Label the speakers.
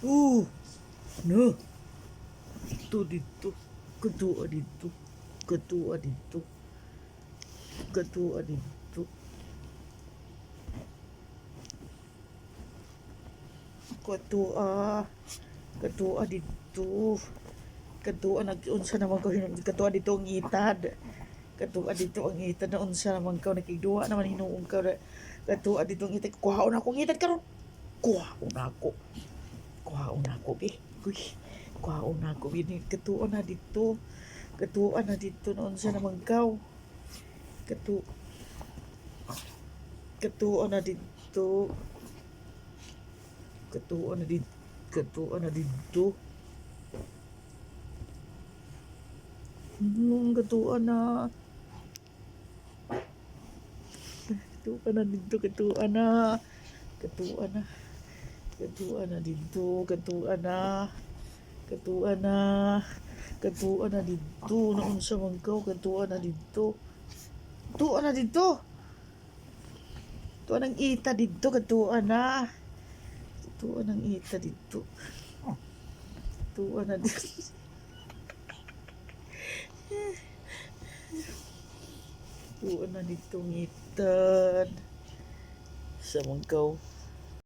Speaker 1: No. Dito, dito. Kadua dito. Kadua dito. Kadua dito. Kadua. Kadua dito. Kadua nag-unsa naman ko hinuon. Kadua dito ang itad. Kadua dito ang itad na unsa naman ka nakigduwa naman hinuon ka. Kadua dito ang itad. Kuhaon ako ang itad karon. Kuhaon ako. Kuhaon ako be. Uy. Kuhaon ako be. Kadua na dito. Kadua na dito na unsa naman ka. Kadua na dito. Kadua na dito. Kadua na dito. Kadua na. Kadua na dito. Kadua na. Kadua na. Kadua na dito. Kadua na. Kadua na. Kadua na dito. Naunsa man ka. Kadua na dito. Kadua na dito. Kadua nang ita dito. Kadua na. Kadua nang ita dito. Kadua na dito. Kadua na dito ngitad. Sa mangkaw.